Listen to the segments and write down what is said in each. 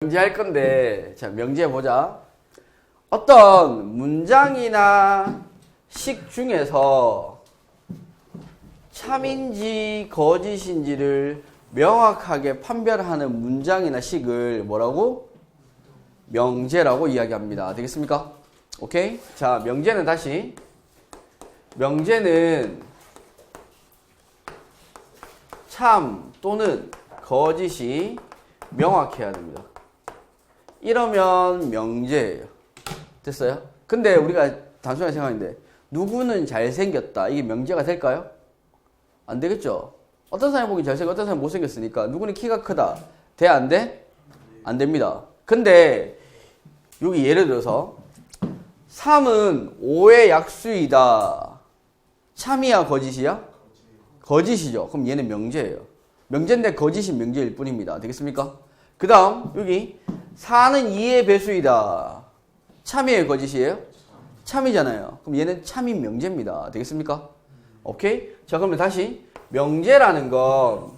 명제할 건데, 자, 명제 보자. 어떤 문장이나 식 중에서 참인지 거짓인지를 명확하게 판별하는 문장이나 식을 뭐라고? 명제라고 이야기합니다. 되겠습니까? 오케이? 자, 명제는 다시. 명제는 참 또는 거짓이 명확해야 됩니다. 이러면 명제예요. 됐어요? 근데 우리가 단순하게 생각하는데 누구는 잘생겼다. 이게 명제가 될까요? 안 되겠죠? 어떤 사람이 보기 잘생겼고 어떤 사람이 못생겼으니까 누구는 키가 크다. 돼? 안 돼? 안 됩니다. 근데 여기 예를 들어서 3은 5의 약수이다. 참이야 거짓이야? 거짓이죠. 그럼 얘는 명제예요. 명제인데 거짓이 명제일 뿐입니다. 되겠습니까? 그 다음 여기 4는 2의 배수이다. 참이에요 거짓이에요? 참이잖아요. 그럼 얘는 참인 명제입니다. 되겠습니까? 오케이? 자 그러면 다시 명제라는 건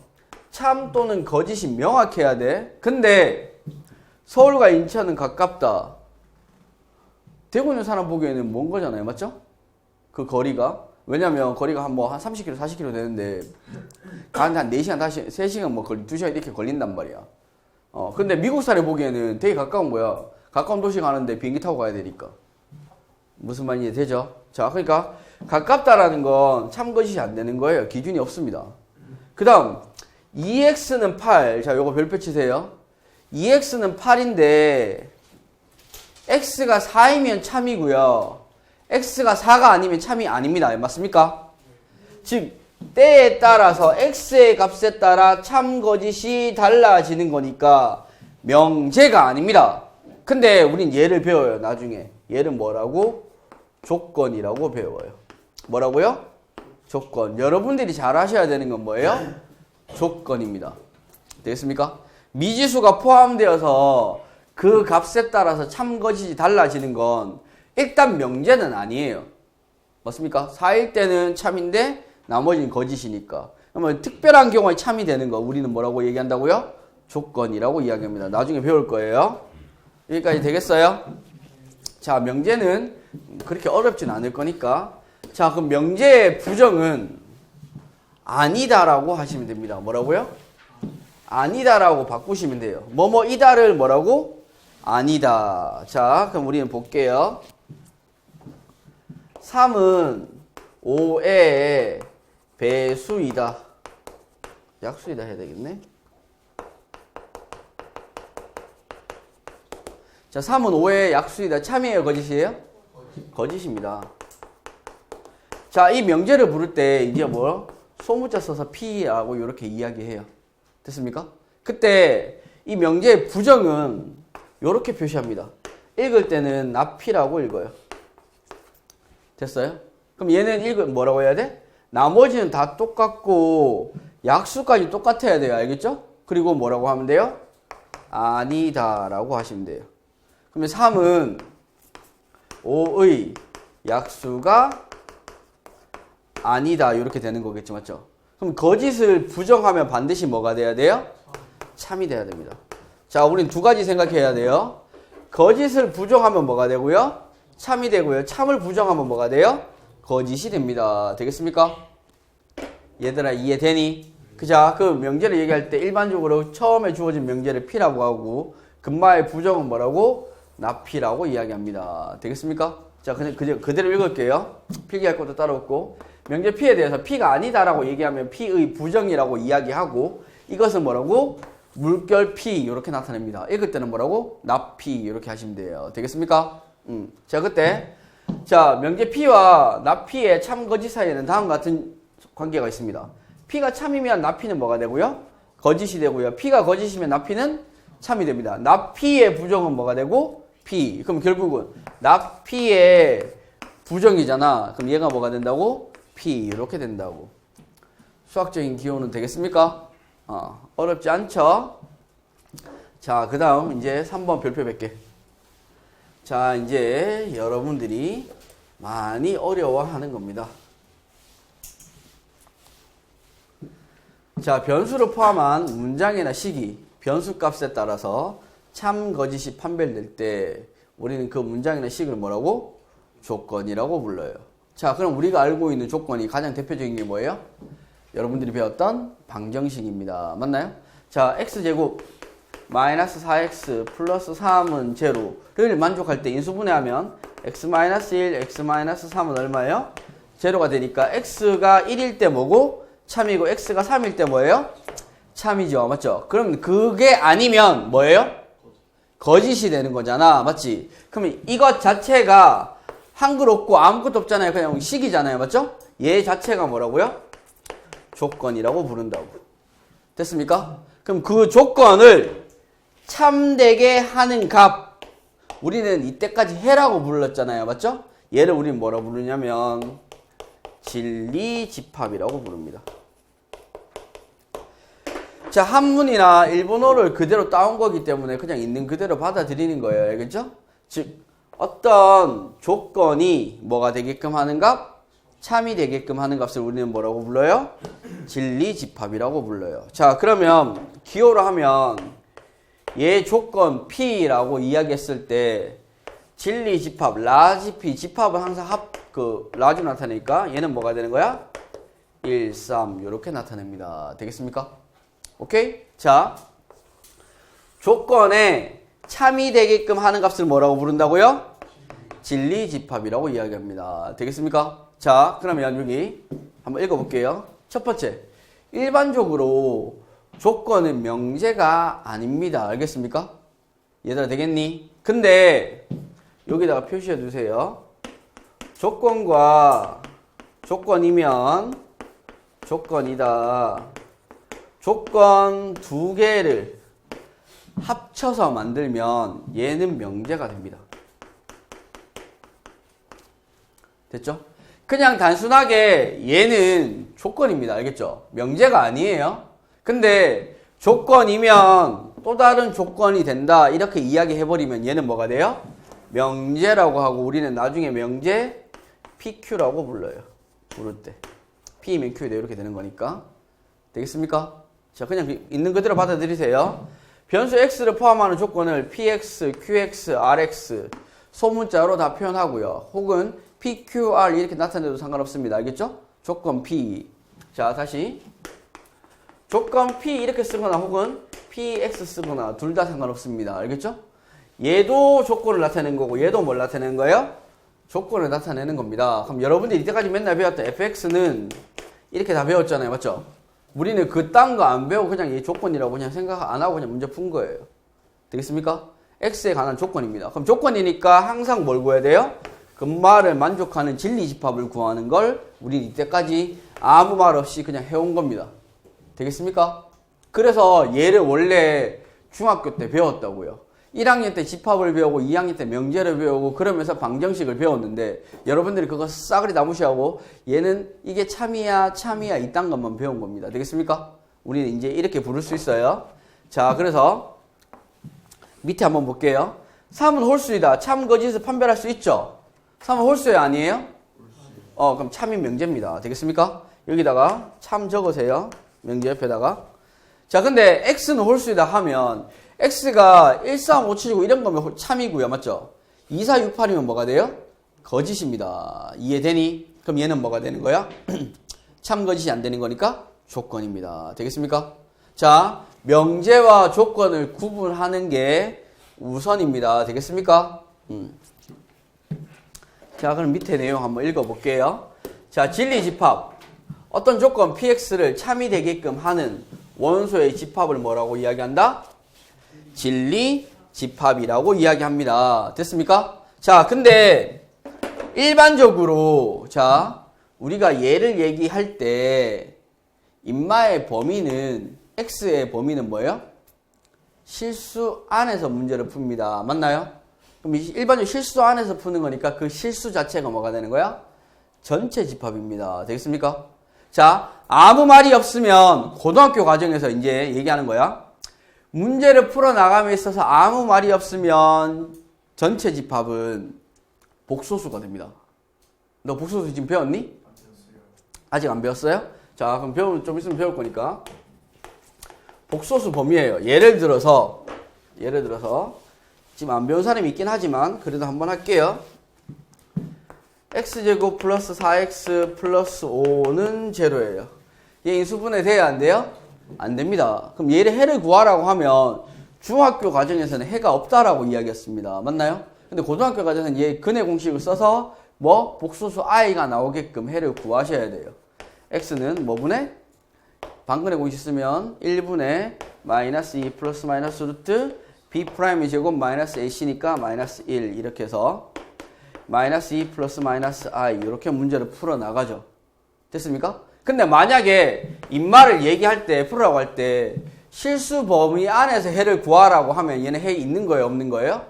참 또는 거짓이 명확해야 돼. 근데 서울과 인천은 가깝다. 대구 있는 사람 보기에는 먼 거잖아요. 맞죠? 그 거리가. 왜냐면 거리가 한 30km, 40km 되는데 한 4시간, 3시간 2시간 이렇게 걸린단 말이야. 근데 미국 사람이 보기에는 되게 가까운 거야. 가까운 도시 가는데 비행기 타고 가야 되니까. 무슨 말인지 되죠? 자, 그러니까 가깝다라는 건 참 거짓이 안 되는 거예요. 기준이 없습니다. 그 다음 2x는 8. 자, 요거 별표 치세요. 2x는 8인데 x가 4이면 참이고요. x가 4가 아니면 참이 아닙니다. 맞습니까? 즉 때에 따라서 x의 값에 따라 참 거짓이 달라지는 거니까 명제가 아닙니다. 근데 우린 얘를 배워요. 나중에 얘를 뭐라고? 조건이라고 배워요. 뭐라고요? 조건. 여러분들이 잘 하셔야 되는 건 뭐예요? 조건입니다. 되겠습니까? 미지수가 포함되어서 그 값에 따라서 참 거짓이 달라지는 건 일단 명제는 아니에요. 맞습니까? 4일 때는 참인데 나머지는 거짓이니까. 그러면 특별한 경우에 참이 되는 거 우리는 뭐라고 얘기한다고요? 조건이라고 이야기합니다. 나중에 배울 거예요. 여기까지 되겠어요? 자, 명제는 그렇게 어렵진 않을 거니까. 자, 그럼 명제의 부정은 아니다라고 하시면 됩니다. 뭐라고요? 아니다라고 바꾸시면 돼요. 뭐뭐이다를 뭐라고? 아니다. 자, 그럼 우리는 볼게요. 3은 5의 배수이다. 약수이다 해야 되겠네. 자, 3은 5의 약수이다. 참이에요? 거짓이에요? 거짓입니다. 자, 이 명제를 부를 때 이제 뭐 소문자 써서 P라고 이렇게 이야기해요. 됐습니까? 그때 이 명제의 부정은 이렇게 표시합니다. 읽을 때는 나P라고 읽어요. 됐어요? 그럼 얘는 뭐라고 해야 돼? 나머지는 다 똑같고 약수까지 똑같아야 돼요. 알겠죠? 그리고 뭐라고 하면 돼요? 아니다라고 하시면 돼요. 그러면 3은 5의 약수가 아니다 이렇게 되는 거겠죠. 맞죠? 그럼 거짓을 부정하면 반드시 뭐가 돼야 돼요? 참이 돼야 됩니다. 자, 우린 두 가지 생각해야 돼요. 거짓을 부정하면 뭐가 되고요? 참이 되고요. 참을 부정하면 뭐가 돼요? 거짓이 됩니다. 되겠습니까? 얘들아 이해되니? 그자, 그 명제를 얘기할 때 일반적으로 처음에 주어진 명제를 P라고 하고 근마의 부정은 뭐라고? 나P라고 이야기합니다. 되겠습니까? 자, 그냥 그대로 읽을게요. 필기할 것도 따로 없고. 명제 P에 대해서 P가 아니다라고 얘기하면 P의 부정이라고 이야기하고 이것은 뭐라고? 물결 P 이렇게 나타냅니다. 읽을 때는 뭐라고? 나P 이렇게 하시면 돼요. 되겠습니까? 자, 그때 자, 명제 P와 나P의 참 거짓 사이에는 다음과 같은 관계가 있습니다. P가 참이면 나P는 뭐가 되고요? 거짓이 되고요. P가 거짓이면 나P는 참이 됩니다. 나P의 부정은 뭐가 되고? P. 그럼 결국은 나P의 부정이잖아. 그럼 얘가 뭐가 된다고? P. 이렇게 된다고. 수학적인 기호는 되겠습니까? 어렵지 않죠? 자, 그 다음 이제 3번 별표 100개. 자, 이제 여러분들이 많이 어려워하는 겁니다. 자, 변수를 포함한 문장이나 식이 변수 값에 따라서 참, 거짓이 판별될 때 우리는 그 문장이나 식을 뭐라고? 조건이라고 불러요. 자, 그럼 우리가 알고 있는 조건이 가장 대표적인 게 뭐예요? 여러분들이 배웠던 방정식입니다. 맞나요? 자, x제곱 마이너스 4x 플러스 3은 제로를 만족할 때 인수분해하면 x-1, x-3은 얼마예요? 제로가 되니까 x가 1일 때 뭐고? 참이고 x가 3일 때 뭐예요? 참이죠. 맞죠? 그럼 그게 아니면 뭐예요? 거짓이 되는 거잖아. 맞지? 그러면 이것 자체가 한글 없고 아무것도 없잖아요. 그냥 식이잖아요. 맞죠? 얘 자체가 뭐라고요? 조건이라고 부른다고. 됐습니까? 그럼 그 조건을 참되게 하는 값, 우리는 이때까지 해라고 불렀잖아요. 맞죠? 얘를 우리는 뭐라 부르냐면 진리집합이라고 부릅니다. 자, 한문이나 일본어를 그대로 따온 거기 때문에 그냥 있는 그대로 받아들이는 거예요. 알겠죠? 즉 어떤 조건이 뭐가 되게끔 하는 값? 참이 되게끔 하는 값을 우리는 뭐라고 불러요? 진리집합이라고 불러요. 자, 그러면 기호로 하면 얘 조건 P라고 이야기했을 때 진리집합, 라지 P, 집합은 항상 라지로 나타내니까 얘는 뭐가 되는 거야? 1, 3 이렇게 나타냅니다. 되겠습니까? 오케이? 자, 조건에 참이 되게끔 하는 값을 뭐라고 부른다고요? 진리집합이라고 이야기합니다. 되겠습니까? 자, 그러면 여기 한번 읽어볼게요. 첫 번째, 일반적으로 조건은 명제가 아닙니다. 알겠습니까? 얘들아 되겠니? 근데 여기다가 표시해 두세요. 조건과 조건이면 조건이다. 조건 두 개를 합쳐서 만들면 얘는 명제가 됩니다. 됐죠? 그냥 단순하게 얘는 조건입니다. 알겠죠? 명제가 아니에요. 근데 조건이면 또 다른 조건이 된다. 이렇게 이야기해버리면 얘는 뭐가 돼요? 명제라고 하고 우리는 나중에 명제 PQ라고 불러요. 부를 때. P면 Q다 이렇게 되는 거니까. 되겠습니까? 자, 그냥 있는 그대로 받아들이세요. 변수 X를 포함하는 조건을 PX, QX, RX 소문자로 다 표현하고요. 혹은 PQR 이렇게 나타내도 상관없습니다. 알겠죠? 조건 P. 자, 다시. 조건 P 이렇게 쓰거나 혹은 PX 쓰거나 둘 다 상관없습니다. 알겠죠? 얘도 조건을 나타내는 거고 얘도 뭘 나타내는 거예요? 조건을 나타내는 겁니다. 그럼 여러분들이 이때까지 맨날 배웠던 fx는 이렇게 다 배웠잖아요. 맞죠? 우리는 그딴 거 안 배우고 그냥 얘 조건이라고 그냥 생각 안 하고 그냥 문제 푼 거예요. 되겠습니까? x에 관한 조건입니다. 그럼 조건이니까 항상 뭘 구해야 돼요? 그 말을 만족하는 진리집합을 구하는 걸 우리 이때까지 아무 말 없이 그냥 해온 겁니다. 되겠습니까? 그래서 얘를 원래 중학교 때 배웠다고요. 1학년 때 집합을 배우고 2학년 때 명제를 배우고 그러면서 방정식을 배웠는데 여러분들이 그거 싸그리 다 무시하고 얘는 이게 참이야 이딴 것만 배운 겁니다. 되겠습니까? 우리는 이제 이렇게 부를 수 있어요. 자, 그래서 밑에 한번 볼게요. 3은 홀수이다. 참 거짓을 판별할 수 있죠? 3은 홀수예요? 아니에요? 그럼 참이 명제입니다. 되겠습니까? 여기다가 참 적으세요. 명제 옆에다가. 자, 근데 x는 홀수이다 하면 x가 1, 3, 5, 7이고 이런 거면 참이고요. 맞죠? 2, 4, 6, 8이면 뭐가 돼요? 거짓입니다. 이해되니? 그럼 얘는 뭐가 되는 거야? 참 거짓이 안 되는 거니까 조건입니다. 되겠습니까? 자, 명제와 조건을 구분하는 게 우선입니다. 되겠습니까? 자, 그럼 밑에 내용 한번 읽어볼게요. 자, 진리집합. 어떤 조건 px를 참이 되게끔 하는 원소의 집합을 뭐라고 이야기한다? 진리집합이라고 이야기합니다. 됐습니까? 자, 근데 일반적으로 자, 우리가 얘를 얘기할 때 인마의 범위는 x의 범위는 뭐예요? 실수 안에서 문제를 풉니다. 맞나요? 그럼 일반적으로 실수 안에서 푸는 거니까 그 실수 자체가 뭐가 되는 거야? 전체 집합입니다. 되겠습니까? 자, 아무 말이 없으면 고등학교 과정에서 이제 얘기하는 거야. 문제를 풀어나감에 있어서 아무 말이 없으면 전체 집합은 복소수가 됩니다. 너 복소수 지금 배웠니? 아직 안 배웠어요? 자, 그럼 좀 있으면 배울 거니까. 복소수 범위예요. 예를 들어서 예를 들어서 지금 안 배운 사람이 있긴 하지만 그래도 한번 할게요. x제곱 플러스 4x 플러스 5는 제로예요. 얘 인수분해 돼야 안 돼요? 안 됩니다. 그럼 얘를 해를 구하라고 하면 중학교 과정에서는 해가 없다라고 이야기했습니다. 맞나요? 근데 고등학교 과정에서는 얘 근의 공식을 써서 뭐 복소수 i가 나오게끔 해를 구하셔야 돼요. x는 뭐분의? 방근의 공식 쓰면 1분의 마이너스 2 플러스 마이너스 루트 b 프라임의 제곱 마이너스 ac니까 마이너스 1 이렇게 해서 마이너스 2 플러스 마이너스 i 이렇게 문제를 풀어나가죠. 됐습니까? 근데 만약에 인말을 얘기할 때 풀으라고 할 때 실수 범위 안에서 해를 구하라고 하면 얘는 해 있는 거예요? 없는 거예요?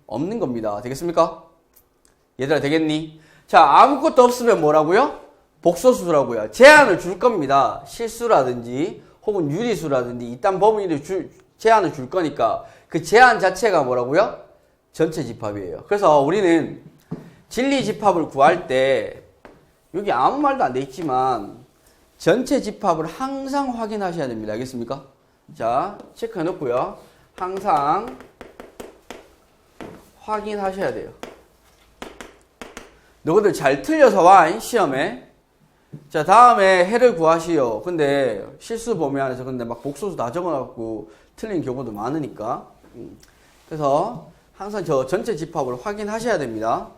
없는 겁니다. 되겠습니까? 얘들아 되겠니? 자, 아무것도 없으면 뭐라고요? 복소수라고요. 제한을 줄 겁니다. 실수라든지 혹은 유리수라든지 이딴 범위를 제한을 줄 거니까 그 제한 자체가 뭐라고요? 전체 집합이에요. 그래서 우리는 진리 집합을 구할 때 여기 아무 말도 안 돼 있지만 전체 집합을 항상 확인하셔야 됩니다. 알겠습니까? 자, 체크해 놓고요. 항상 확인하셔야 돼요. 너희들 잘 틀려서 와, 시험에. 자, 다음에 해를 구하시오. 근데 실수 범위 안에서 근데 막 복소수 다 적어갖고 틀린 경우도 많으니까. 그래서 항상 저 전체 집합을 확인하셔야 됩니다.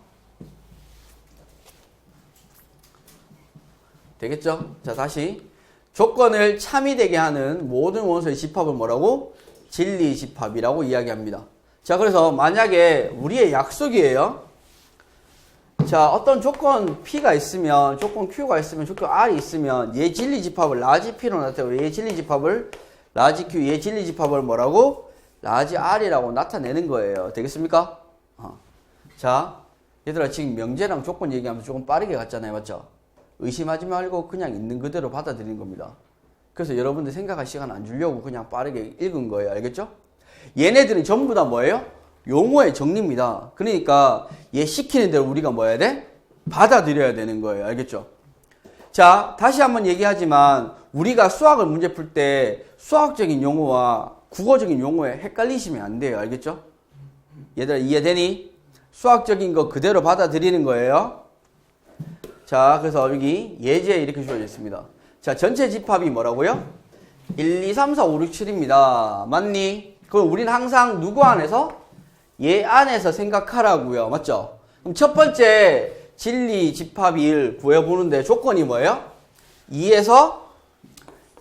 되겠죠? 자, 다시. 조건을 참이되게 하는 모든 원소의 집합을 뭐라고? 진리 집합이라고 이야기합니다. 자, 그래서 만약에 우리의 약속이에요. 자, 어떤 조건 P가 있으면, 조건 Q가 있으면, 조건 R이 있으면 얘 진리 집합을 라지 P로 나타내고 얘 진리 집합을 라지 Q, 얘 진리 집합을 뭐라고? 라지 R이라고 나타내는 거예요. 되겠습니까? 자, 얘들아 지금 명제랑 조건 얘기하면서 조금 빠르게 갔잖아요. 맞죠? 의심하지 말고 그냥 있는 그대로 받아들이는 겁니다. 그래서 여러분들 생각할 시간 안 주려고 그냥 빠르게 읽은 거예요. 알겠죠? 얘네들은 전부 다 뭐예요? 용어의 정리입니다. 그러니까 얘 시키는 대로 우리가 뭐 해야 돼? 받아들여야 되는 거예요. 알겠죠? 자, 다시 한번 얘기하지만 우리가 수학을 문제 풀 때 수학적인 용어와 국어적인 용어에 헷갈리시면 안 돼요. 알겠죠? 얘들아 이해되니? 수학적인 거 그대로 받아들이는 거예요. 자, 그래서 여기 예제 이렇게 주어져 있습니다. 자, 전체 집합이 뭐라고요? 1, 2, 3, 4, 5, 6, 7입니다. 맞니? 그럼 우리는 항상 누구 안에서? 얘 안에서 생각하라고요. 맞죠? 그럼 첫 번째 진리 집합 1 구해보는데 조건이 뭐예요? 2에서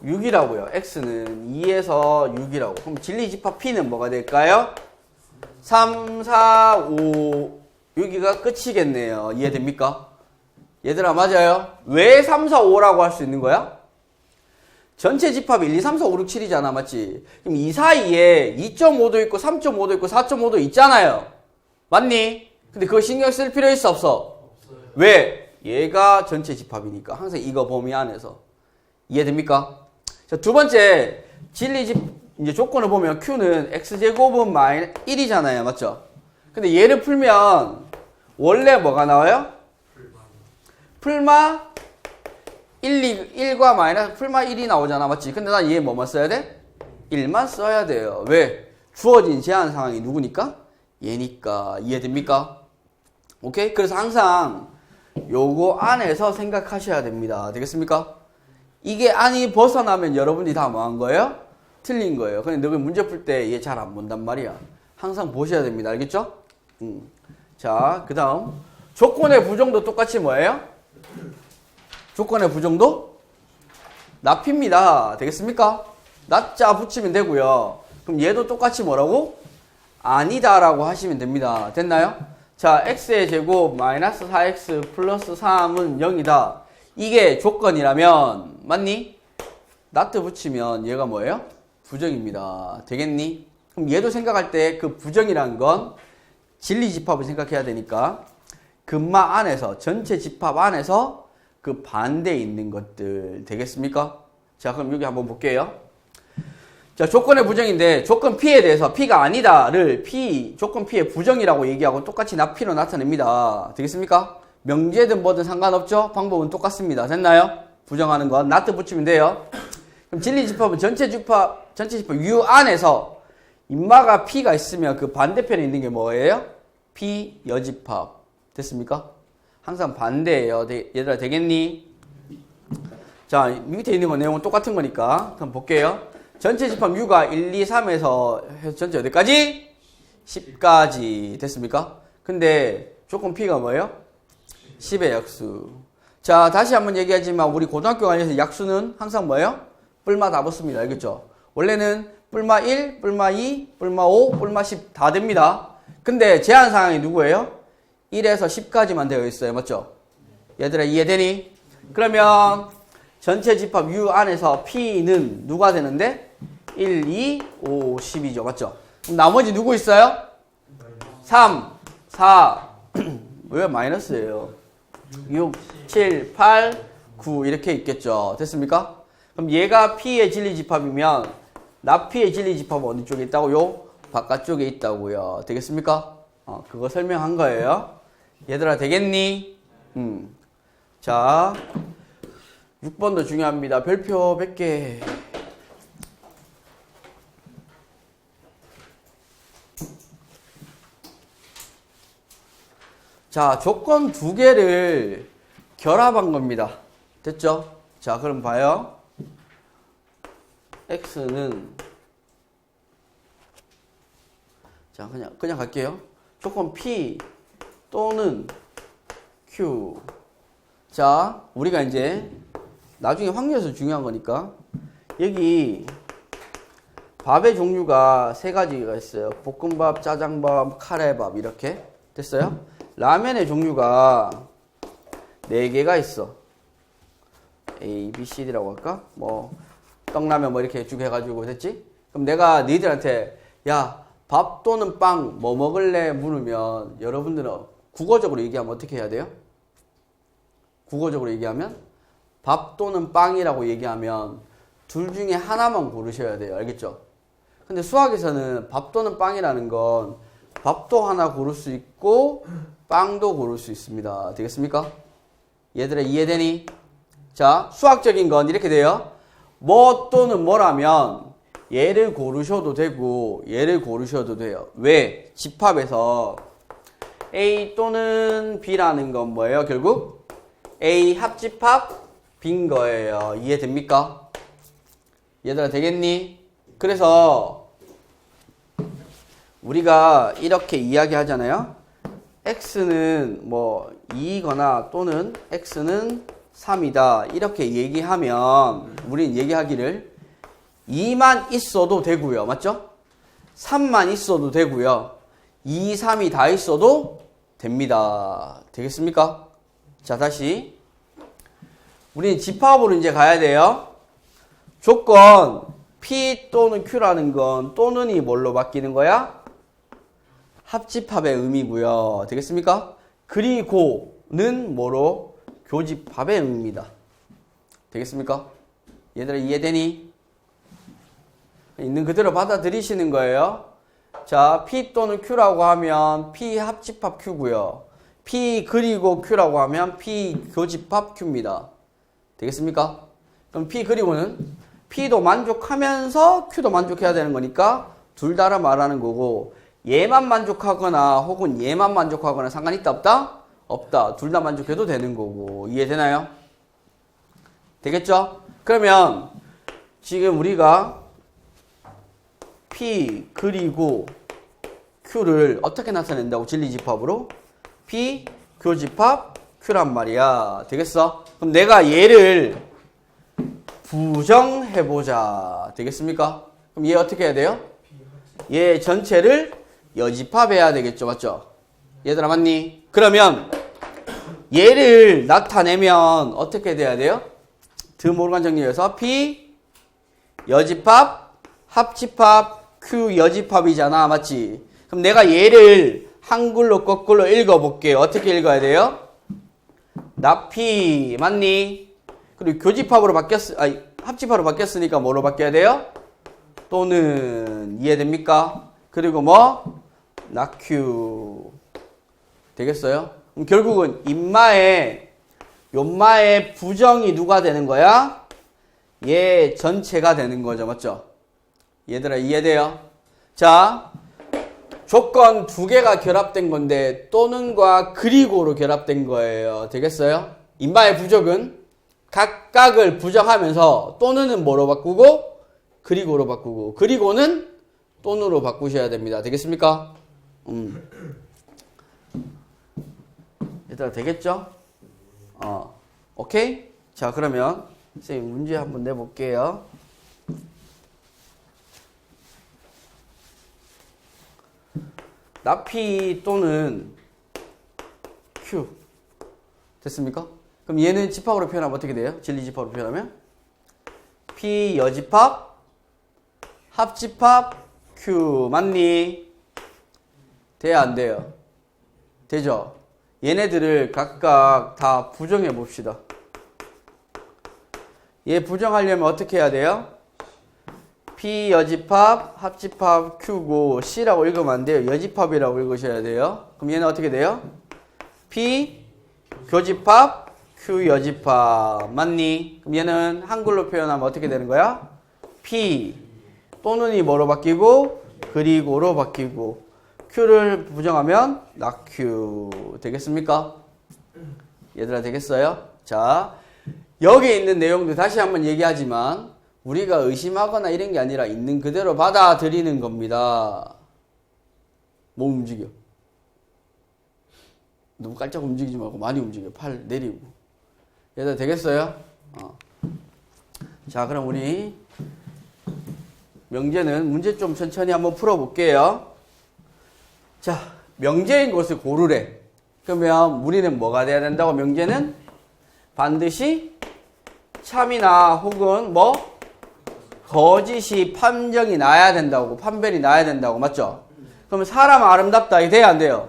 6이라고요. x는 2에서 6이라고. 그럼 진리 집합 p는 뭐가 될까요? 3, 4, 5, 여기가 끝이겠네요. 이해됩니까? 얘들아 맞아요? 왜 3, 4, 5라고 할 수 있는 거야? 전체 집합이 1, 2, 3, 4, 5, 6, 7이잖아. 맞지? 그럼 이 사이에 2.5도 있고 3.5도 있고 4.5도 있잖아요. 맞니? 근데 그거 신경 쓸 필요 있어 없어? 없어요. 왜? 얘가 전체 집합이니까. 항상 이거 범위 안에서. 이해됩니까? 자, 두 번째 진리 이제 조건을 보면 Q는 X제곱은 마이너스 1이잖아요. 맞죠? 근데 얘를 풀면 원래 뭐가 나와요? 풀마 1과 마이너스 풀마 1이 나오잖아. 맞지? 근데 난 얘 뭐만 써야 돼? 1만 써야 돼요. 왜? 주어진 제한 상황이 누구니까? 얘니까. 이해됩니까? 오케이? 그래서 항상 요거 안에서 생각하셔야 됩니다. 되겠습니까? 이게 안이 벗어나면 여러분이 다 뭐 한 거예요? 틀린 거예요. 근데 너희 문제 풀 때 얘 잘 안 본단 말이야. 항상 보셔야 됩니다. 알겠죠? 자, 그 다음 조건의 부정도 똑같이 뭐예요? 조건의 부정도 납입니다. 되겠습니까? 납자 붙이면 되고요. 그럼 얘도 똑같이 뭐라고? 아니다라고 하시면 됩니다. 됐나요? 자, x의 제곱 마이너스 4x 플러스 3은 0이다. 이게 조건이라면 맞니? 납트 붙이면 얘가 뭐예요? 부정입니다. 되겠니? 그럼 얘도 생각할 때 그 부정이란 건 진리 집합을 생각해야 되니까 근마 안에서 전체 집합 안에서 그 반대에 있는 것들 되겠습니까? 자, 그럼 여기 한번 볼게요. 자, 조건의 부정인데 조건 P에 대해서 P가 아니다를 조건 P의 부정이라고 얘기하고 똑같이 P로 나타냅니다. 되겠습니까? 명제든 뭐든 상관없죠? 방법은 똑같습니다. 됐나요? 부정하는 건 not 붙이면 돼요. 그럼 진리 집합은 전체 집합 U 안에서 인마가 P가 있으면 그 반대편에 있는 게 뭐예요? P 여집합. 됐습니까? 항상 반대예요. 얘들아 되겠니? 자, 밑에 있는 거 내용은 똑같은 거니까 한번 볼게요. 전체 집합 U가 1, 2, 3에서 해서 전체 어디까지? 10까지. 됐습니까? 근데 조건 P가 뭐예요? 10의 약수. 자, 다시 한번 얘기하지만 우리 고등학교 관련해서 약수는 항상 뭐예요? 뿔마 다 붙습니다. 알겠죠? 원래는 뿔마 1, 뿔마 2, 뿔마 5, 뿔마 10 다 됩니다. 근데 제한 사항이 누구예요? 1에서 10까지만 되어 있어요. 맞죠? 얘들아 이해되니? 그러면 전체 집합 U 안에서 P는 누가 되는데? 1, 2, 5, 10이죠. 맞죠? 그럼 나머지 누구 있어요? 3, 4, 왜 마이너스예요? 6, 7, 8, 9 이렇게 있겠죠. 됐습니까? 그럼 얘가 P의 진리집합이면 나 P의 진리집합은 어디 쪽에 있다고요? 바깥쪽에 있다고요. 되겠습니까? 그거 설명한 거예요. 얘들아 되겠니? 자, 6번도 중요합니다. 별표 100개. 자, 조건 두 개를 결합한 겁니다. 됐죠? 자, 그럼 봐요. X는 자, 그냥 갈게요. 조건 P 또는 Q. 자, 우리가 이제 나중에 확률에서 중요한 거니까 여기 밥의 종류가 세 가지가 있어요. 볶음밥, 짜장밥, 카레밥 이렇게 됐어요? 라면의 종류가 4개가 있어. A, B, C, D라고 할까? 뭐 떡라면 뭐 이렇게 쭉 해가지고 됐지? 그럼 내가 너희들한테 야, 밥 또는 빵 뭐 먹을래? 물으면 여러분들은 국어적으로 얘기하면 어떻게 해야 돼요? 국어적으로 얘기하면 밥 또는 빵이라고 얘기하면 둘 중에 하나만 고르셔야 돼요. 알겠죠? 근데 수학에서는 밥 또는 빵이라는 건 밥도 하나 고를 수 있고 빵도 고를 수 있습니다. 되겠습니까? 얘들아 이해되니? 자, 수학적인 건 이렇게 돼요. 뭐 또는 뭐라면 얘를 고르셔도 되고 얘를 고르셔도 돼요. 왜? 집합에서 A 또는 B라는 건 뭐예요? 결국 A 합집합 B인 거예요. 이해됩니까? 얘들아 되겠니? 그래서 우리가 이렇게 이야기 하잖아요. X는 뭐 2거나 또는 X는 3이다. 이렇게 얘기하면 우린 얘기하기를 2만 있어도 되고요. 맞죠? 3만 있어도 되고요. 2, 3이 다 있어도 됩니다. 되겠습니까? 자, 다시 우린 집합으로 이제 가야 돼요. 조건 P 또는 Q라는 건 또는이 뭘로 바뀌는 거야? 합집합의 의미고요. 되겠습니까? 그리고는 뭐로? 교집합의 의미입니다. 되겠습니까? 얘들아 이해되니? 있는 그대로 받아들이시는 거예요. 자, P 또는 Q라고 하면 P 합집합 Q고요. P 그리고 Q라고 하면 P 교집합 Q입니다. 되겠습니까? 그럼 P 그리고는 P도 만족하면서 Q도 만족해야 되는 거니까 둘 다를 말하는 거고 얘만 만족하거나 혹은 얘만 만족하거나 상관 있다 없다? 없다. 둘 다 만족해도 되는 거고. 이해되나요? 되겠죠? 그러면 지금 우리가 P 그리고 Q를 어떻게 나타낸다고? 진리집합으로? P 교집합 Q란 말이야. 되겠어? 그럼 내가 얘를 부정해보자. 되겠습니까? 그럼 얘 어떻게 해야 돼요? 얘 전체를 여집합해야 되겠죠. 맞죠? 얘들아 맞니? 그러면 얘를 나타내면 어떻게 돼야 돼요? 드모르간 정리해서 P 여집합 합집합 Q 여집합이잖아. 맞지? 그럼 내가 얘를 한글로 거꾸로 읽어볼게요. 어떻게 읽어야 돼요? 나 P 맞니? 그리고 교집합으로 합집합으로 바뀌었으니까 뭐로 바뀌어야 돼요? 또는 이해됩니까? 그리고 뭐? 나 Q 되겠어요? 그럼 결국은 연마의 부정이 누가 되는 거야? 얘 전체가 되는 거죠. 맞죠? 얘들아 이해돼요? 자, 조건 두 개가 결합된 건데 또는과 그리고로 결합된 거예요. 되겠어요? 인바의 부적은 각각을 부정하면서 또는은 뭐로 바꾸고 그리고로 바꾸고 그리고는 또는으로 바꾸셔야 됩니다. 되겠습니까? 얘들아 되겠죠? 오케이? 자, 그러면 선생님 문제 한번 내볼게요. 나피 또는 Q 됐습니까? 그럼 얘는 집합으로 표현하면 어떻게 돼요? 진리 집합으로 표현하면 P 여집합 합집합 Q 맞니? 돼요 안 돼요? 되죠? 얘네들을 각각 다 부정해 봅시다. 얘 부정하려면 어떻게 해야 돼요? P 여집합 합집합 Q고 C라고 읽으면 안 돼요. 여집합이라고 읽으셔야 돼요. 그럼 얘는 어떻게 돼요? P 교집합 Q 여집합 맞니? 그럼 얘는 한글로 표현하면 어떻게 되는 거야? P 또는이 뭐로 바뀌고 그리고로 바뀌고 Q를 부정하면 not Q 되겠습니까? 얘들아 되겠어요? 자, 여기 있는 내용도 다시 한번 얘기하지만 우리가 의심하거나 이런 게 아니라 있는 그대로 받아들이는 겁니다. 몸 움직여. 너무 깔짝 움직이지 말고 많이 움직여. 팔 내리고. 얘들아 되겠어요? 자, 그럼 우리 명제는 문제 좀 천천히 한번 풀어볼게요. 자, 명제인 것을 고르래. 그러면 우리는 뭐가 돼야 된다고? 명제는 반드시 참이나 혹은 뭐 거짓이 판정이 나야 된다고, 판별이 나야 된다고, 맞죠? 그러면 사람 아름답다, 이게 돼요 안 돼요?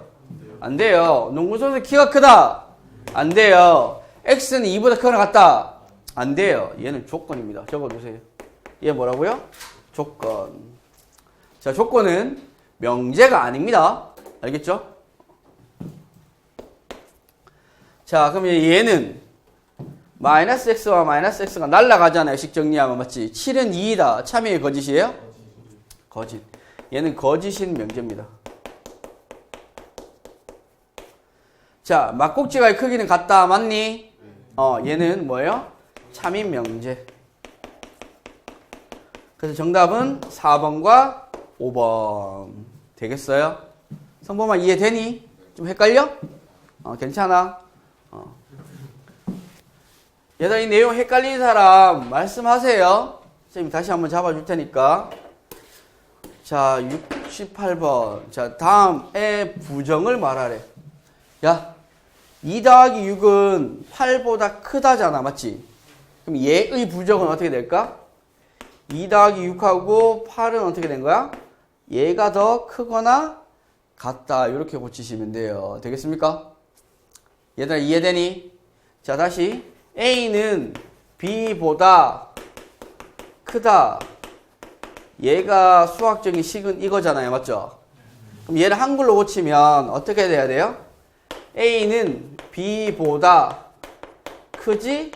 안 돼요. 농구선수 키가 크다, 안 돼요. X는 2보다 크거나 같다, 안 돼요. 얘는 조건입니다. 적어두세요. 얘 뭐라고요? 조건. 자, 조건은 명제가 아닙니다. 알겠죠? 자, 그럼 얘는 마이너스 x와 마이너스 x가 날라가잖아요. 식 정리하면 맞지? 7은 2이다. 참이에요 거짓이에요? 거짓. 얘는 거짓인 명제입니다. 자, 막꼭지가의 크기는 같다. 맞니? 얘는 뭐예요? 참인 명제. 그래서 정답은 4번과 5번 되겠어요? 성범아 이해되니? 좀 헷갈려? 괜찮아? 얘들아 이 내용 헷갈리는 사람 말씀하세요. 선생님 다시 한번 잡아줄 테니까. 자, 68번. 자, 다음에 부정을 말하래. 야, 2 더하기 6은 8보다 크다잖아. 맞지? 그럼 얘의 부정은 어떻게 될까? 2 더하기 6하고 8은 어떻게 된 거야? 얘가 더 크거나 같다. 이렇게 고치시면 돼요. 되겠습니까? 얘들아 이해되니? 자, 다시. A는 B보다 크다. 얘가 수학적인 식은 이거잖아요. 맞죠? 그럼 얘를 한글로 고치면 어떻게 돼야 돼요? A는 B보다 크지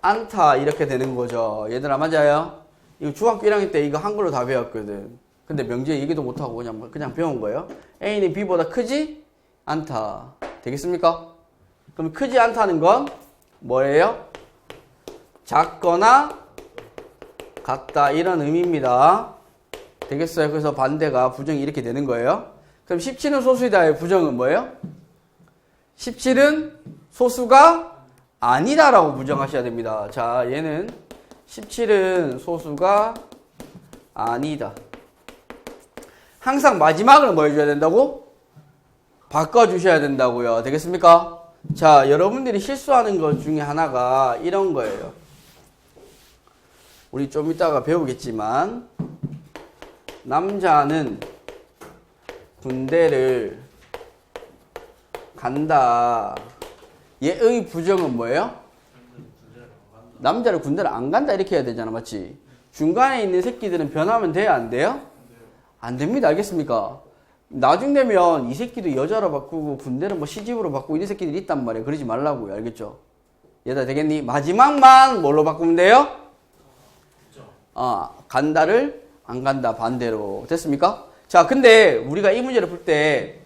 않다. 이렇게 되는 거죠. 얘들아 맞아요? 이거 중학교 1학년 때 이거 한글로 다 배웠거든. 근데 명제 얘기도 못하고 그냥 배운 거예요. A는 B보다 크지 않다. 되겠습니까? 그럼 크지 않다는 건 뭐예요? 작거나 같다 이런 의미입니다. 되겠어요? 그래서 반대가 부정이 이렇게 되는 거예요. 그럼 17은 소수이다의 부정은 뭐예요? 17은 소수가 아니다라고 부정하셔야 됩니다. 자, 얘는 17은 소수가 아니다. 항상 마지막을 뭐 해줘야 된다고? 바꿔주셔야 된다고요. 되겠습니까? 자, 여러분들이 실수하는 것 중에 하나가 이런 거예요. 우리 좀 이따가 배우겠지만 남자는 군대를 간다. 얘의 부정은 뭐예요? 남자를 군대를 안 간다 이렇게 해야 되잖아. 맞지? 중간에 있는 새끼들은 변하면 돼요? 안 돼요? 안 됩니다. 알겠습니까? 나중 되면 이 새끼도 여자로 바꾸고 군대는 뭐 시집으로 바꾸고 이런 새끼들이 있단 말이에요. 그러지 말라고요. 알겠죠? 얘들아 되겠니? 마지막만 뭘로 바꾸면 돼요? 간다를 안 간다. 반대로. 됐습니까? 자, 근데 우리가 이 문제를 풀 때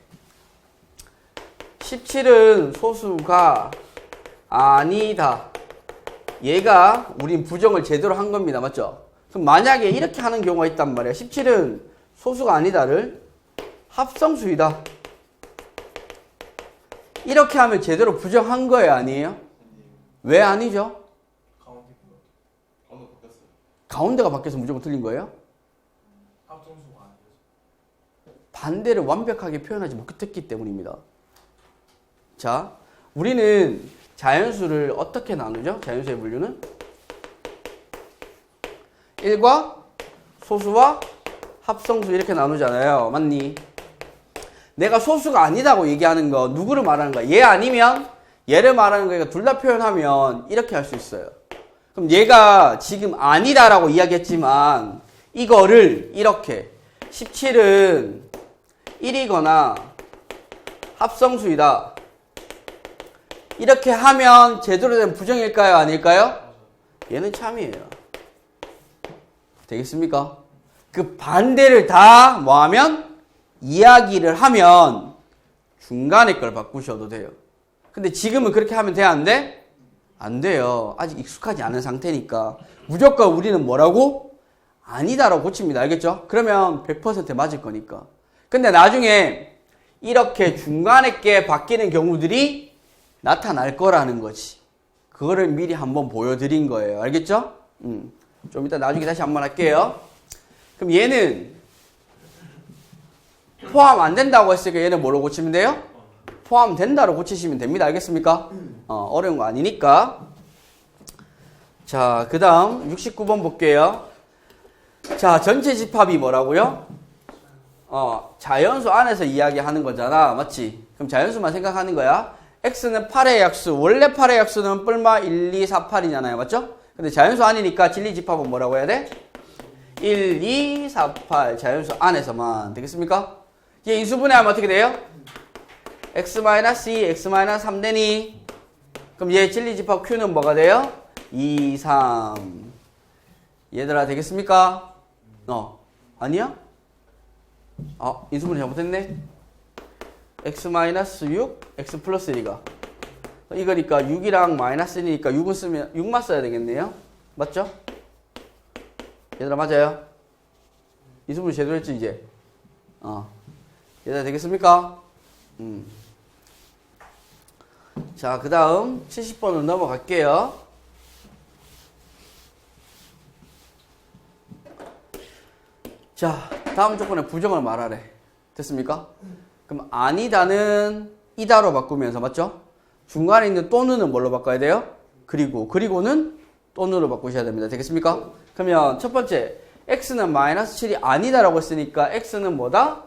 17은 소수가 아니다. 얘가 우린 부정을 제대로 한 겁니다. 맞죠? 그럼 만약에 이렇게 하는 경우가 있단 말이야. 17은 소수가 아니다를 합성수이다. 이렇게 하면 제대로 부정한 거예요, 아니에요? 왜 아니죠? 가운데가 바뀌어서 무조건 틀린 거예요? 반대를 완벽하게 표현하지 못했기 때문입니다. 자, 우리는 자연수를 어떻게 나누죠? 자연수의 분류는 1과 소수와 합성수 이렇게 나누잖아요. 맞니? 내가 소수가 아니다고 얘기하는 거 누구를 말하는 거야? 얘 아니면 얘를 말하는 거니까 둘 다 표현하면 이렇게 할 수 있어요. 그럼 얘가 지금 아니다라고 이야기했지만 이거를 이렇게 17은 1이거나 합성수이다. 이렇게 하면 제대로 된 부정일까요? 아닐까요? 얘는 참이에요. 되겠습니까? 그 반대를 다 뭐하면? 이야기를 하면 중간에 걸 바꾸셔도 돼요. 근데 지금은 그렇게 하면 돼? 안 돼? 안 돼요. 아직 익숙하지 않은 상태니까. 무조건 우리는 뭐라고? 아니다라고 고칩니다. 알겠죠? 그러면 100% 맞을 거니까. 근데 나중에 이렇게 중간에 게 바뀌는 경우들이 나타날 거라는 거지. 그거를 미리 한번 보여드린 거예요. 알겠죠? 좀 이따 나중에 다시 한번 할게요. 그럼 얘는 포함 안 된다고 했으니까 얘는 뭐로 고치면 돼요? 포함된다로 고치시면 됩니다. 알겠습니까? 어려운 거 아니니까. 자, 그 다음 69번 볼게요. 자, 전체 집합이 뭐라고요? 자연수 안에서 이야기하는 거잖아. 맞지? 그럼 자연수만 생각하는 거야. x는 8의 약수. 원래 8의 약수는 뿔마 1, 2, 4, 8이잖아요. 맞죠? 근데 자연수 아니니까 진리 집합은 뭐라고 해야 돼? 1, 2, 4, 8. 자연수 안에서만. 되겠습니까? 얘 인수분해하면 어떻게 돼요? x-2, x-3 되니? 그럼 얘 진리 집합 q는 뭐가 돼요? 2, 3. 얘들아 되겠습니까? 아니야? 인수분해 잘못했네? x-6, x 플러스 1이가 이거니까 6이랑 마이너스 1이니까 6은 쓰면 6만 써야 되겠네요. 맞죠? 얘들아 맞아요? 인수분해 제대로 했지 이제? 얘들아 되겠습니까? 자, 그 다음 70번으로 넘어갈게요. 자, 다음 조건에 부정을 말하래. 됐습니까? 그럼 아니다는 이다로 바꾸면서 맞죠? 중간에 있는 또는은 뭘로 바꿔야 돼요? 그리고는 또는으로 바꾸셔야 됩니다. 되겠습니까? 그러면 첫 번째 x는 마이너스 7이 아니다라고 했으니까 x는 뭐다?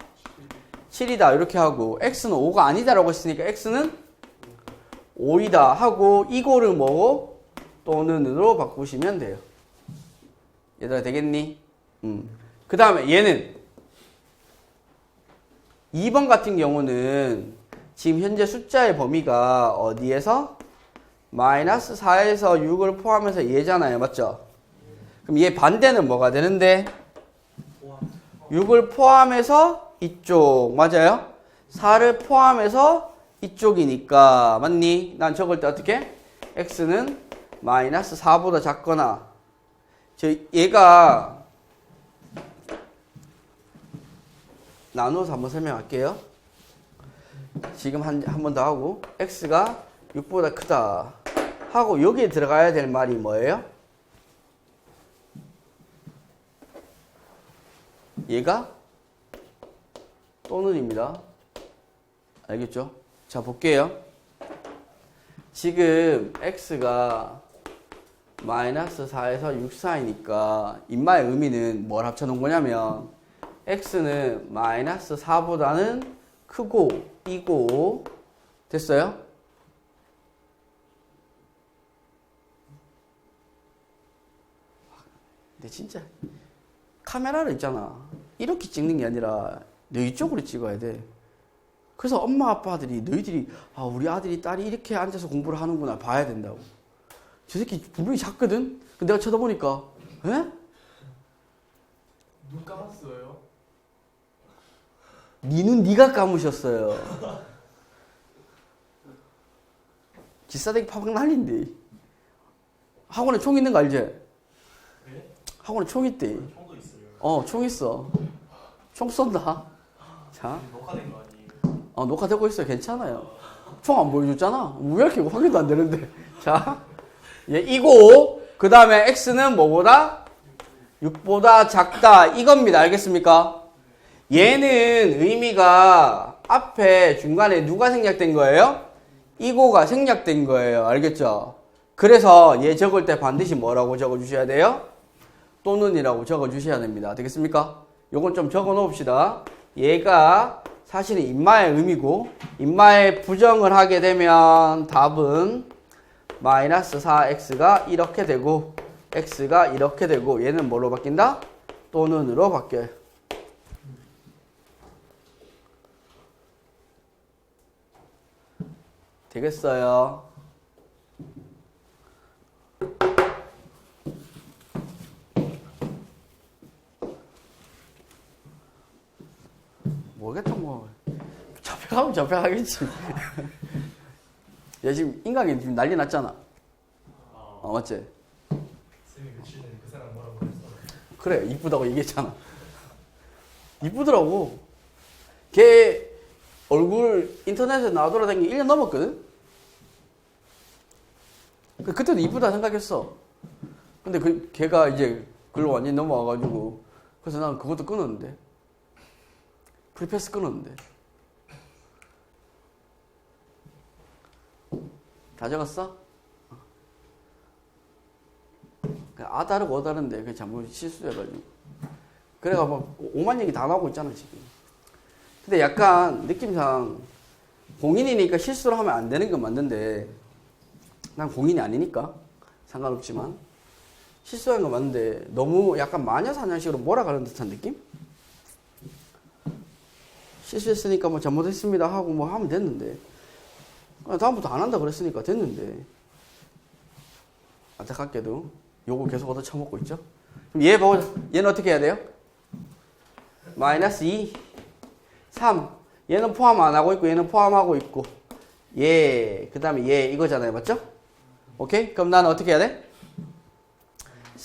7이다 이렇게 하고 x는 5가 아니다라고 했으니까 x는 5이다 하고 이거를 뭐고? 또는으로 바꾸시면 돼요. 얘들아 되겠니? 그 다음에 얘는 2번 같은 경우는 지금 현재 숫자의 범위가 어디에서? 마이너스 4에서 6을 포함해서 얘잖아요. 맞죠? 그럼 얘 반대는 뭐가 되는데? 6을 포함해서 이쪽. 맞아요? 4를 포함해서 이쪽이니까. 맞니? 난 적을 때 어떻게? x는 마이너스 4보다 작거나. 얘가 나눠서 한번 설명할게요. 지금 한 번 더 하고 x가 6보다 크다 하고 여기에 들어가야 될 말이 뭐예요? 얘가 또는입니다. 알겠죠? 자 볼게요. 지금 x가 마이너스 4에서 6 사이니까 인마의 의미는 뭘 합쳐놓은 거냐면 x는 마이너스 4보다는 크고 이고 됐어요? 근데 진짜 카메라를 있잖아. 이렇게 찍는 게 아니라 너희 쪽으로 찍어야 돼. 그래서 엄마 아빠들이 너희들이 우리 아들이 딸이 이렇게 앉아서 공부를 하는구나 봐야 된다고. 저 새끼 분명히 작거든? 근데 내가 쳐다보니까 에? 눈 감았어요. 니 눈 니가 감으셨어요. 기싸대기 파박 날린데. 학원에 총 있는 거 알지? 네? 학원에 총 있대. 총도 있어요. 총 있어. 총 쏜다. 자, 녹화된 거 아니에요? 녹화되고 있어요. 괜찮아요. 총 안 보여줬잖아. 왜 이렇게 확인도 안 되는데. 자, 이고, 그 다음에 x는 뭐보다? 6보다 작다. 이겁니다. 알겠습니까? 얘는 의미가 앞에 중간에 누가 생략된 거예요? 이고가 생략된 거예요. 알겠죠? 그래서 얘 적을 때 반드시 뭐라고 적어주셔야 돼요? 또는이라고 적어주셔야 됩니다. 되겠습니까? 요건 좀 적어 놓읍시다. 얘가 사실은 인마의 의미고 인마의 부정을 하게 되면 답은 마이너스 4x가 이렇게 되고 x가 이렇게 되고 얘는 뭐로 바뀐다? 또는으로 바뀌어요. 되겠어요? 모르겠다 뭐 잡혀가면 잡혀가겠지. 야 지금 인강이 지금 난리 났잖아. 맞지? 쌤이 며칠 전에 그 사람 뭐라고 했어? 그래 이쁘다고 얘기했잖아. 이쁘더라고. 걔 얼굴 인터넷에 나돌아다니는 게 1년 넘었거든? 그때도 이쁘다 생각했어. 근데 걔가 이제 글로 완전히 넘어와가지고 그래서 난 그것도 끊었는데. 프리패스 끊었는데. 다 적었어? 아 다르고 어 다른데 그게 잘못 실수해가지고. 그래가 막 오만 얘기 다 나오고 있잖아 지금. 근데 약간 느낌상 공인이니까 실수를 하면 안 되는 건 맞는데 난 공인이 아니니까 상관없지만 실수한 건 맞는데 너무 약간 마녀사냥식으로 몰아가는 듯한 느낌? 실수했으니까 뭐 잘못했습니다 하고 뭐 하면 됐는데 다음부터 안 한다 그랬으니까 됐는데 안타깝게도 요거 계속 얻어 처먹고 있죠. 그럼 얘 보고 얘는 어떻게 해야 돼요? 마이너스 2 3 얘는 포함 안 하고 있고 얘는 포함하고 있고 얘 그 다음에 얘 이거잖아요. 맞죠? 오케이? 그럼 나는 어떻게 해야 돼?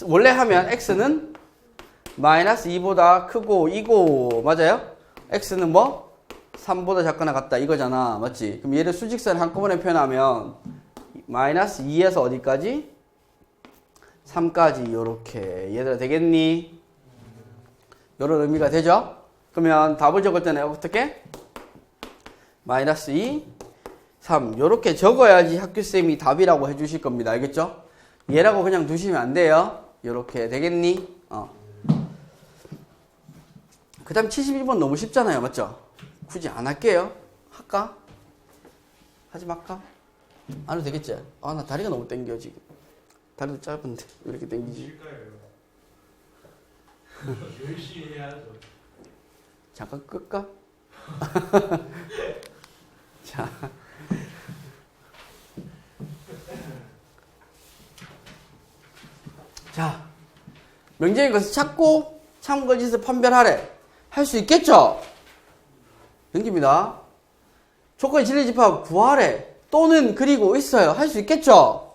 원래 하면 x는 마이너스 2보다 크고 2고 맞아요? x는 뭐? 3보다 작거나 같다 이거잖아. 맞지? 그럼 얘를 수직선 한꺼번에 표현하면 마이너스 2에서 어디까지? 3까지 요렇게. 얘들아 되겠니? 요런 의미가 되죠? 그러면 답을 적을 때는 어떻게? 마이너스 2, 3 요렇게 적어야지 학교쌤이 답이라고 해주실 겁니다. 알겠죠? 얘라고 그냥 두시면 안 돼요. 요렇게 되겠니? 그 다음 71번 너무 쉽잖아요. 맞죠? 굳이 안 할게요. 할까? 하지 말까? 안 해도 되겠지? 나 다리가 너무 땡겨 지금. 다리도 짧은데 왜 이렇게 땡기지? 열심히 해야죠. 잠깐 끌까? 자. 자. 명제인 것을 찾고 참거짓을 판별하래. 할 수 있겠죠? 연기입니다. 조건의 진리집합 구하래. 또는 그리고 있어요. 할 수 있겠죠?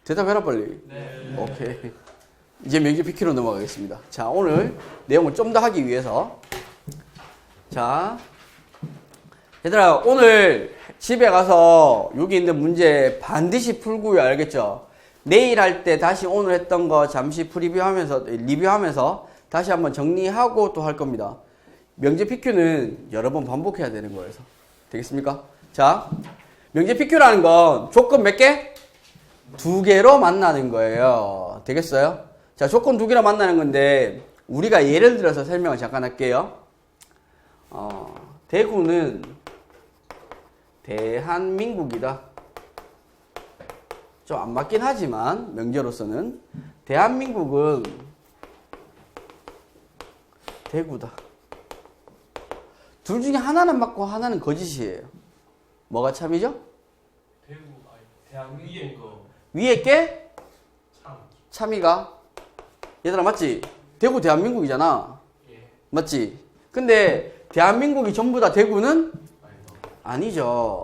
대답해라 빨리. 네. 오케이. 이제 명제 PQ로 넘어가겠습니다. 자, 오늘 내용을 좀 더 하기 위해서 자, 얘들아 오늘 집에 가서 여기 있는 문제 반드시 풀고요. 알겠죠? 내일 할 때 다시 오늘 했던 거 잠시 리뷰하면서 다시 한번 정리하고 또 할 겁니다. 명제 PQ는 여러 번 반복해야 되는 거여서 되겠습니까? 자, 명제 PQ라는 건 조건 몇 개? 2개로 만나는 거예요. 되겠어요? 자, 조건 2개로 만나는 건데 우리가 예를 들어서 설명을 잠깐 할게요. 대구는 대한민국이다. 좀 안 맞긴 하지만 명제로서는 대한민국은 대구다. 둘 중에 하나는 맞고 하나는 거짓이에요. 뭐가 참이죠? 대구 대한민국 위에 거 위에 게 참. 참이가 얘들아 맞지? 대구 대한민국이잖아. 예. 맞지? 근데 대한민국이 전부 다 대구는 아니죠.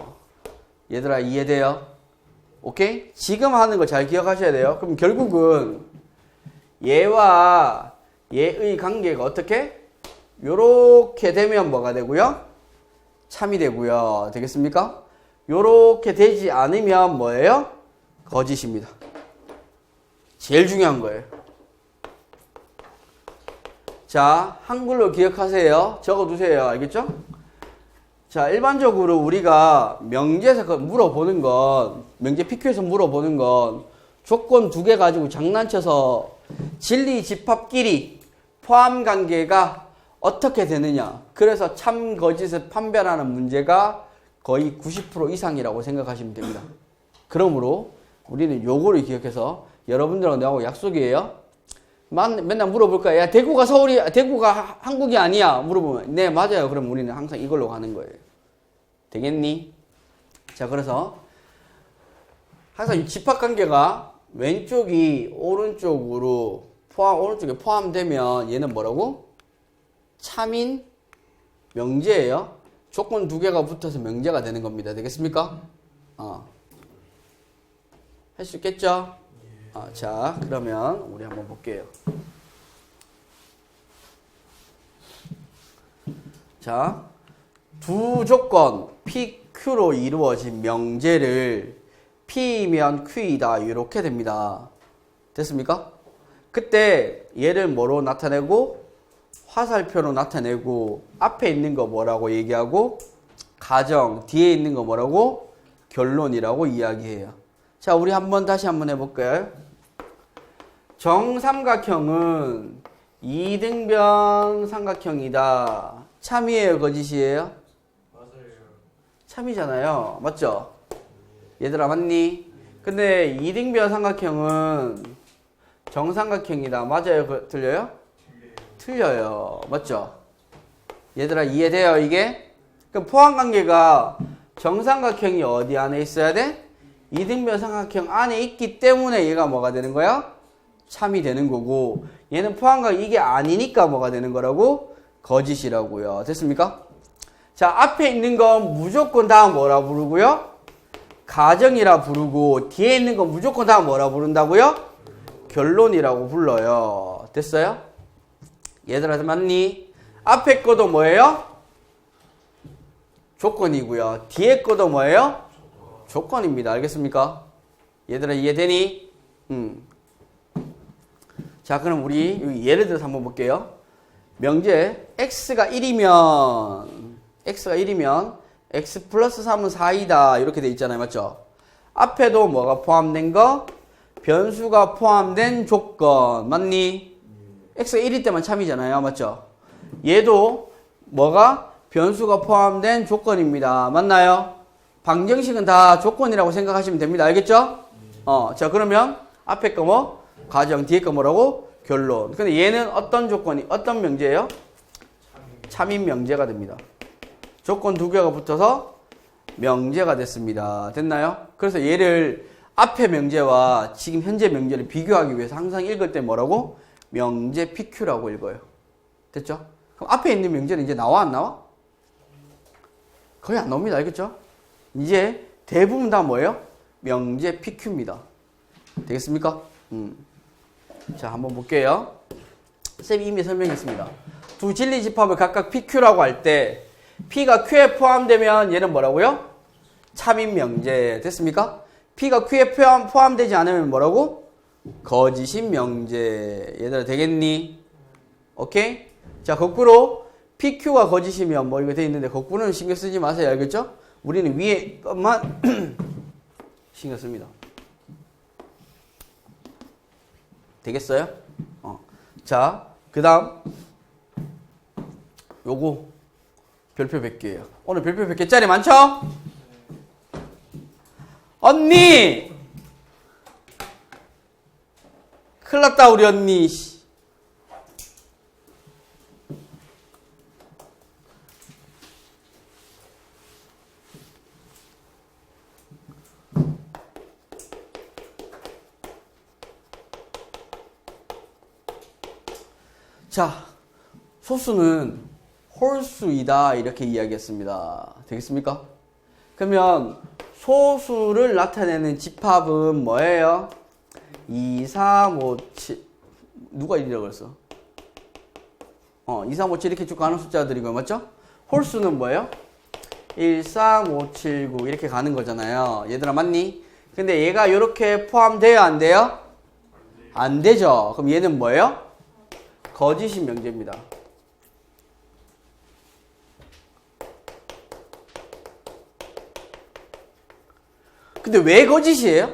얘들아 이해돼요? 오케이? 지금 하는 거 잘 기억하셔야 돼요. 그럼 결국은 얘와 얘의 관계가 어떻게? 요렇게 되면 뭐가 되고요? 참이 되고요. 되겠습니까? 요렇게 되지 않으면 뭐예요? 거짓입니다. 제일 중요한 거예요. 자, 한글로 기억하세요. 적어두세요. 알겠죠? 자, 일반적으로 우리가 명제에서 물어보는 건, 명제 PQ에서 물어보는 건 조건 2개 가지고 장난쳐서 진리 집합끼리 포함 관계가 어떻게 되느냐. 그래서 참 거짓을 판별하는 문제가 거의 90% 이상이라고 생각하시면 됩니다. 그러므로 우리는 요거를 기억해서 여러분들하고 내하고 약속이에요. 맨날 물어볼 거야. 야, 대구가 한국이 아니야. 물어보면, 네, 맞아요. 그럼 우리는 항상 이걸로 가는 거예요. 되겠니? 자, 그래서 항상 이 집합관계가 왼쪽이 오른쪽에 포함되면 얘는 뭐라고? 참인 명제예요. 조건 2개가 붙어서 명제가 되는 겁니다. 되겠습니까? 할 수 있겠죠? 자, 그러면 우리 한번 볼게요. 자, 두 조건 PQ로 이루어진 명제를 P면 Q이다 이렇게 됩니다. 됐습니까? 그때 얘를 뭐로 나타내고 화살표로 나타내고 앞에 있는 거 뭐라고 얘기하고 가정 뒤에 있는 거 뭐라고 결론이라고 이야기해요. 자, 우리 다시 한번 해볼까요? 정삼각형은 이등변 삼각형이다. 참이에요, 거짓이에요? 맞아요. 참이잖아요. 맞죠? 얘들아, 맞니? 근데 이등변 삼각형은 정삼각형이다. 맞아요? 틀려요? 틀려요. 맞죠? 얘들아, 이해돼요, 이게? 그럼 포함관계가 정삼각형이 어디 안에 있어야 돼? 이등변 삼각형 안에 있기 때문에 얘가 뭐가 되는 거야? 참이 되는 거고, 얘는 포함관계 이게 아니니까 뭐가 되는 거라고? 거짓이라고요. 됐습니까? 자, 앞에 있는 건 무조건 다 뭐라 부르고요? 가정이라 부르고, 뒤에 있는 건 무조건 다 뭐라 부른다고요? 결론이라고 불러요. 됐어요? 얘들아, 맞니? 앞에 거도 뭐예요? 조건이고요. 뒤에 거도 뭐예요? 조건입니다. 알겠습니까? 얘들아, 이해되니? 자, 그럼 우리 예를 들어서 한번 볼게요. 명제 x가 1이면 x 플러스 3은 4이다 이렇게 돼 있잖아요. 맞죠? 앞에도 뭐가 포함된 거? 변수가 포함된 조건. 맞니? x가 1일 때만 참이잖아요. 맞죠? 얘도 뭐가? 변수가 포함된 조건입니다. 맞나요? 방정식은 다 조건이라고 생각하시면 됩니다. 알겠죠? 자, 그러면 앞에 거 뭐? 가정, 뒤에 거 뭐라고? 결론. 근데 얘는 어떤 조건이, 어떤 명제예요? 참인 명제가 됩니다. 조건 2개가 붙어서 명제가 됐습니다. 됐나요? 그래서 얘를 앞에 명제와 지금 현재 명제를 비교하기 위해서 항상 읽을 때 뭐라고? 명제 PQ라고 읽어요. 됐죠? 그럼 앞에 있는 명제는 이제 나와 안 나와? 거의 안 나옵니다. 알겠죠? 이제 대부분 다 뭐예요? 명제 PQ입니다. 되겠습니까? 자, 한번 볼게요. 쌤이 이미 설명했습니다. 두 진리 집합을 각각 PQ라고 할 때 P가 Q에 포함되면 얘는 뭐라고요? 참인 명제. 됐습니까? P가 Q에 포함되지 않으면 뭐라고? 거짓인 명제. 얘들아, 되겠니? 오케이? 자, 거꾸로 PQ가 거짓이면 뭐 이거 돼 있는데 거꾸로는 신경 쓰지 마세요. 알겠죠? 우리는 위에 것만 신경 씁니다. 되겠어요? 자, 그 다음 요거 별표 100개예요. 오늘 별표 100개짜리 많죠? 언니! 큰일 났다 우리 언니. 자, 소수는 홀수이다 이렇게 이야기했습니다. 되겠습니까? 그러면 소수를 나타내는 집합은 뭐예요? 2, 3, 5, 7 누가 1이라고 그랬어? 2, 3, 5, 7 이렇게 쭉 가는 숫자들이고 맞죠? 홀수는 뭐예요? 1, 3, 5, 7, 9 이렇게 가는 거잖아요. 얘들아 맞니? 근데 얘가 이렇게 포함돼요? 안 돼요? 안 되죠. 그럼 얘는 뭐예요? 거짓인 명제입니다. 근데 왜 거짓이에요?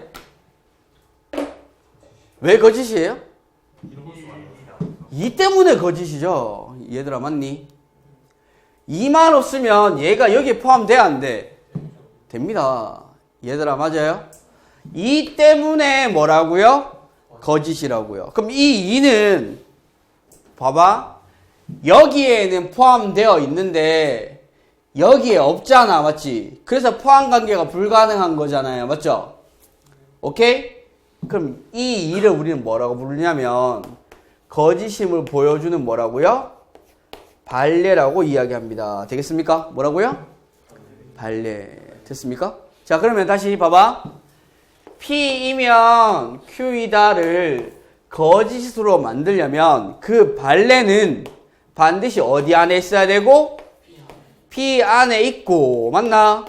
왜 거짓이에요? 이 때문에 거짓이죠. 얘들아 맞니? 2만 없으면 얘가 여기에 포함돼야 안 돼? 됩니다. 얘들아 맞아요? 이 때문에 뭐라고요? 거짓이라고요. 그럼 이 2는 봐봐. 여기에는 포함되어 있는데 여기에 없잖아. 맞지? 그래서 포함 관계가 불가능한 거잖아요. 맞죠? 오케이? 그럼 이 2를 우리는 뭐라고 부르냐면 거짓임을 보여주는 뭐라고요? 발레라고 이야기합니다. 되겠습니까? 뭐라고요? 발레. 됐습니까? 자, 그러면 다시 봐봐. P이면 Q이다를 거짓으로 만들려면 그 발레는 반드시 어디 안에 있어야 되고? P 안에 있고, 맞나?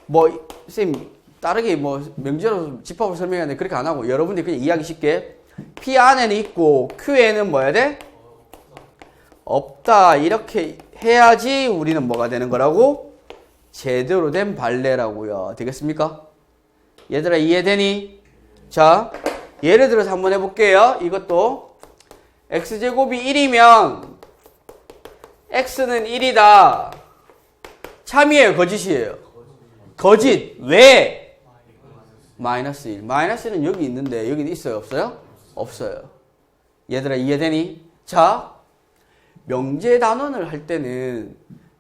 뭐, 선생님, 다르게 뭐, 명제로 집합을 설명하는데 그렇게 안 하고, 여러분들이 그냥 이해하기 쉽게. P 안에는 있고, Q에는 뭐야 돼? 없다. 이렇게 해야지 우리는 뭐가 되는 거라고? 제대로 된 발레라고요. 되겠습니까? 얘들아 이해되니? 자, 예를 들어서 한번 해볼게요. 이것도 x제곱이 1이면 x는 1이다. 참이에요? 거짓이에요? 거짓. 왜? 마이너스 1. 마이너스는 여기 있는데 여기 있어요? 없어요? 없어요. 얘들아 이해되니? 자, 명제 단원을 할 때는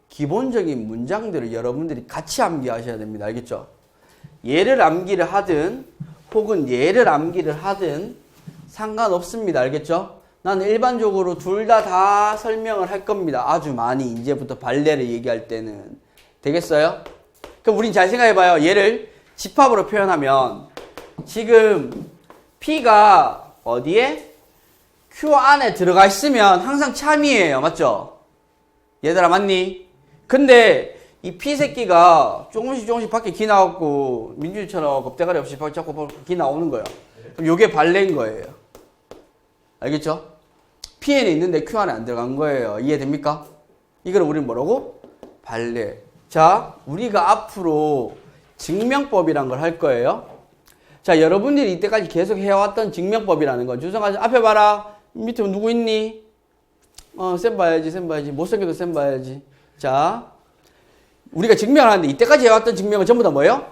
기본적인 문장들을 여러분들이 같이 암기하셔야 됩니다. 알겠죠? 얘를 암기를 하든 혹은 얘를 암기를 하든 상관없습니다. 알겠죠? 나는 일반적으로 둘 다 설명을 할 겁니다. 아주 많이 이제부터 발레를 얘기할 때는. 되겠어요? 그럼 우린 잘 생각해봐요. 얘를 집합으로 표현하면 지금 P가 어디에? Q 안에 들어가 있으면 항상 참이에요. 맞죠? 얘들아 맞니? 근데 이 P 새끼가 조금씩 밖에 기 나왔고 민준이처럼 겁대가리 없이 자꾸 기 나오는 거예요. 그럼 요게 발레인 거예요. 알겠죠? P에는 있는데 Q 안에 안 들어간 거예요. 이해됩니까? 이걸 우리는 뭐라고? 발레. 자, 우리가 앞으로 증명법이란 걸 할 거예요. 자, 여러분들이 이때까지 계속 해왔던 증명법이라는 거. 주성아, 앞에 봐라. 밑에 누구 있니? 쌤 봐야지. 못생겨도 쌤 봐야지. 자, 우리가 증명을 하는데 이때까지 해왔던 증명은 전부 다 뭐예요?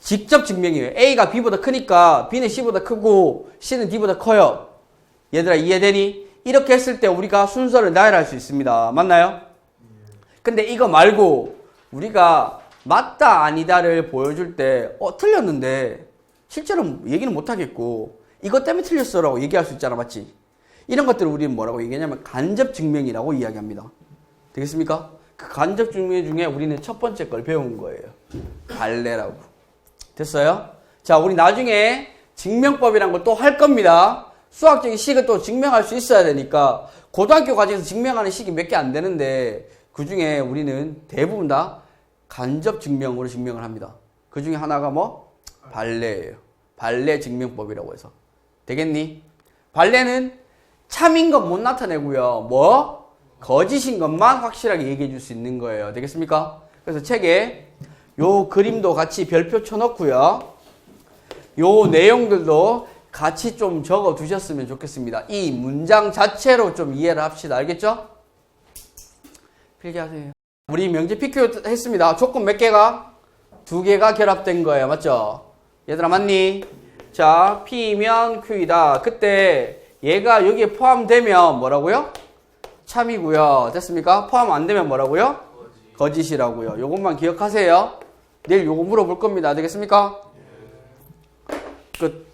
직접 증명이에요. A가 B보다 크니까 B는 C보다 크고 C는 D보다 커요. 얘들아 이해되니? 이렇게 했을 때 우리가 순서를 나열할 수 있습니다. 맞나요? 근데 이거 말고 우리가 맞다 아니다를 보여줄 때 틀렸는데 실제로 얘기는 못하겠고 이것 때문에 틀렸어라고 얘기할 수 있잖아. 맞지? 이런 것들을 우리는 뭐라고 얘기하냐면 간접 증명이라고 이야기합니다. 되겠습니까? 그 간접 증명 중에 우리는 첫 번째 걸 배운 거예요. 발레라고. 됐어요? 자, 우리 나중에 증명법이란 걸 또 할 겁니다. 수학적인 식을 또 증명할 수 있어야 되니까 고등학교 과정에서 증명하는 식이 몇 개 안 되는데 그 중에 우리는 대부분 다 간접 증명으로 증명을 합니다. 그 중에 하나가 뭐? 발레예요. 발레 증명법이라고 해서. 되겠니? 발레는 참인 건 못 나타내고요. 뭐? 거짓인 것만 확실하게 얘기해 줄 수 있는 거예요. 되겠습니까? 그래서 책에 요 그림도 같이 별표 쳐놓고요. 요 내용들도 같이 좀 적어 두셨으면 좋겠습니다. 이 문장 자체로 좀 이해를 합시다. 알겠죠? 필기하세요. 우리 명제 PQ 했습니다. 조건 몇 개가? 2개가 결합된 거예요. 맞죠? 얘들아 맞니? 자, P면 Q이다. 그때 얘가 여기에 포함되면 뭐라고요? 참이고요. 됐습니까? 포함 안 되면 뭐라고요? 거짓이라고요. 요것만 기억하세요. 내일 요거 물어볼 겁니다. 되겠습니까? 끝.